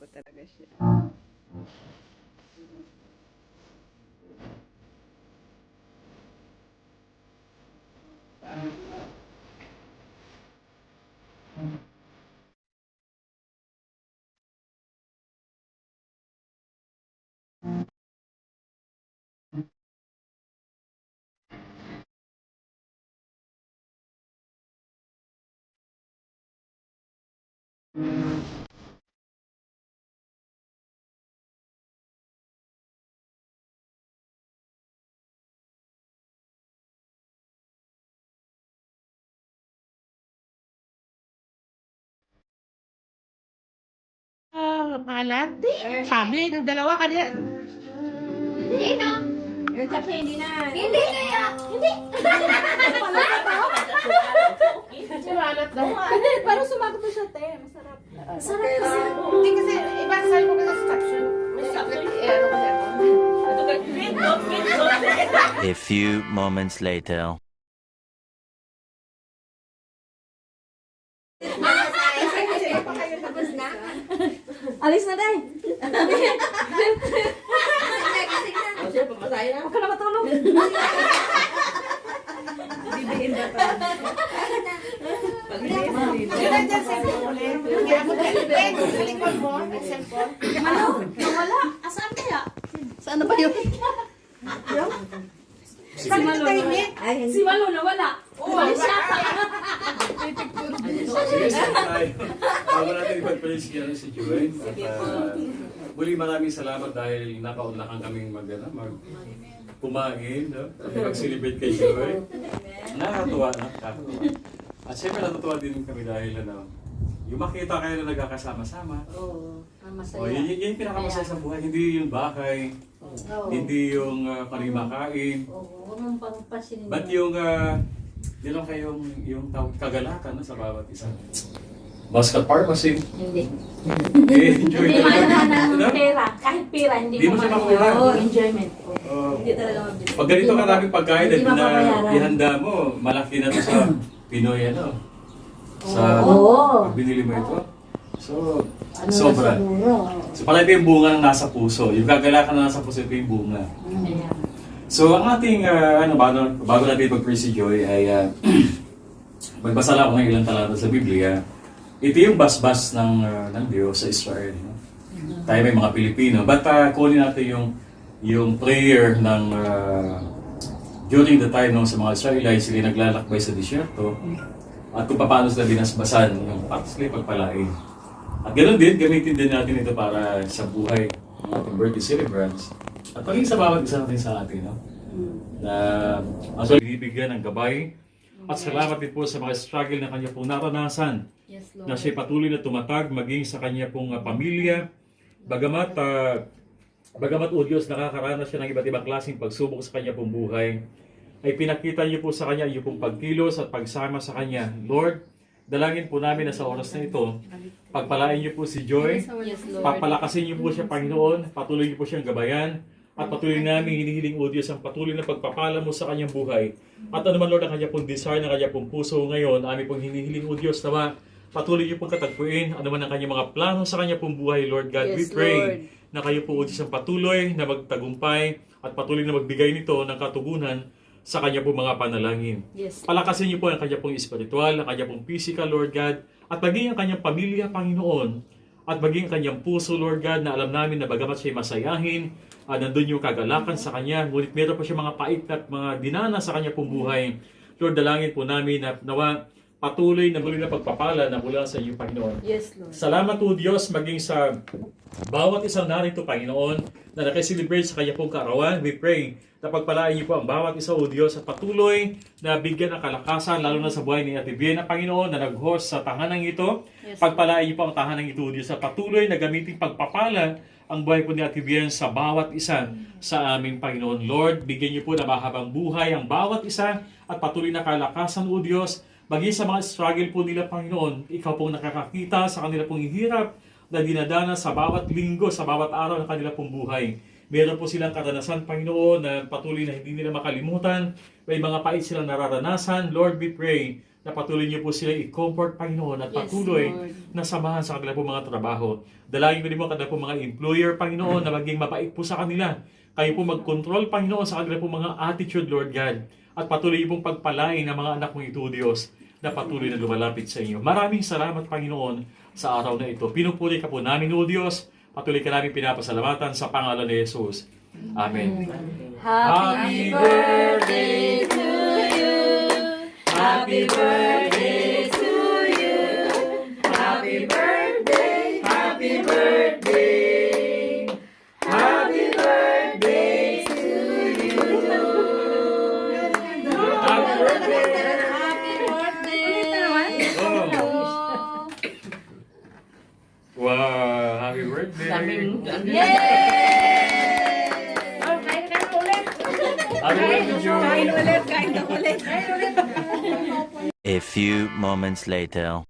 ko talaga siya. Malat. Sabi, ng dalawa kanina. Hindi na. Yung kape, hindi na. Hindi na yan. Hindi. Si Malat daw. Hindi, parang sumagot mo siya, te. Masarap. Masarap kasi. Hindi kasi, iba sabi ko kasi sa caption. May secret, ano kasi ako. A few moments later. Tapos na. Alis na, day. Sige na. Huwag ka na matulog. Sila dyan sa ulit. Kaya mo dyan, Ben, sa likod mo, ang cellphone. Ano? Nawala? Asaan kaya? Saan na ba yun? Si Malo nawala. Si Malo nawala. Umalis siya. Bago natin ipag-praise si Joy. At muli maraming salamat dahil napaunlakan kaming kumain, no? Mag-celebrate kay Joy. Nakakatuwa. At syempre natutuwa din kami dahil yung makita kayo na nagkakasama-sama. Oo. O, yun yung pinakamasaya sa buhay. Hindi yung bahay, hindi yung makain. Oo, huwag mong pangpasinin. But yung lang kayong yung kagalakan sa bawat isa. Basket pharmacy. Hindi. Enjoy Hindi talaga. maano ng pera. Kahit pera, hindi Hindi mo siya makuha. Oo, enjoyment. Oh. Hindi talaga mabili. Pag ganito karaming pagkain Hindi na mapapayaran. ihanda mo, malaki na to sa Pinoy Sa Oo. pag binili mo ito. So, Ano na sobra. siguro. So pala ito yung bunga ng nasa puso. Yung kagalakan na nasa puso, ito yung bunga. Ayan. So ang ating, bago natin pag-praise si Joy ay magbasa lang ako ng ilang talata sa Biblia. Ito yung basbas ng Diyos sa Israel. No? Tayo may mga Pilipino. But kunin natin yung prayer ng during the time sa mga Israelites, sila naglalakbay sa disyerto. At kung paano sila binasbasan yung pagpalain. At ganoon din, gamitin din natin ito para sa buhay ng ating birthday celebrants. At paging sa bawat isa natin sa atin, no? Na actually binibigyan ng gabay. At salamat din po sa mga struggle na kanya pong naranasan. Yes, Lord. Na siya'y patuloy na tumatag maging sa kanya pong pamilya. Bagamat o Diyos, nakakaranas siya ng iba't ibang klaseng pagsubok sa kanya pong buhay, ay pinakita niyo po sa kanya yung pong pagkilos at pagsama sa kanya. Lord, dalangin po namin na sa oras na ito, pagpalain niyo po si Joy, Yes, Lord. papalakasin niyo po siya, Panginoon, patuloy niyo po siyang gabayan, at patuloy namin hinihiling o Diyos ang patuloy na pagpapala mo sa kanyang buhay. At ano man Lord ang kanya pong desire, ng kanya pong puso ngayon, amin pong hinihiling o Diyos na patuloy niyo pong katagpuin, ano man ang kanyang mga plano sa kanya pong buhay, Lord God. We Yes, pray Lord. na kayo po o Diyos ang patuloy na magtagumpay at patuloy na magbigay nito ng katugunan sa kanya pong mga panalangin. Yes. Palakasin niyo po ang kanya pong espiritual, ang kanya pong physical, Lord God, at maging ang kanyang pamilya, Panginoon, at maging ang kanyang puso, Lord God, na alam namin na bagamat siya'y masayahin, nandun yung kagalakan sa kanya, ngunit meron pa siya mga pait at mga dinana sa kanya pong buhay. Lord, dalangin po namin na nawa patuloy na muli na pagpapala na mula sa iyo, Panginoon. Yes, Lord. Salamat po, Diyos, maging sa bawat isang narito, Panginoon, na nakiselebrate sa kanya pong kaarawan. We pray na pagpalain niyo po ang bawat isa, O Diyos, at patuloy na bigyan ng kalakasan, lalo na sa buhay ni Ate Vienna, Panginoon, na nag-host sa tahanang ito. Yes, Pagpalain niyo po ang tahanang ito, O Diyos, at patuloy na gamitin pagpapala ang buhay po ni Ate Vienna sa bawat isa sa aming Panginoon. Lord, bigyan niyo po na mahabang buhay ang bawat isa at patuloy na kalakasan, O Diyos, maging sa mga struggle po nila, Panginoon, ikaw pong nakakakita sa kanila pong hirap na dinadana sa bawat linggo, sa bawat araw ng kanila pong buhay. Meron po silang karanasan, Panginoon, na patuloy na hindi nila makalimutan. May mga pait silang nararanasan. Lord, we pray na patuloy niyo po sila i-comfort, Panginoon, at patuloy na samahan sa kanila po mga trabaho. Dalangin ko din po kanila po mga employer, Panginoon, na maging mabait po sa kanila. Kayo po mag-control, Panginoon, sa kanila po mga attitude, Lord God. At patuloy pong pagpalain ng mga anak mong ito, Diyos, na patuloy na lumalapit sa inyo. Maraming salamat, Panginoon, sa araw na ito. Pinupuri ka po namin, O Diyos. Patuloy ka namin pinapasalamatan sa pangalan ni Jesus. Amen. Happy birthday to you. Happy birthday to you. Happy birthday, happy birthday. Happy birthday to you. Happy birthday. Oh. Wow, happy birthday. Happy birthday, Joe. A few moments later.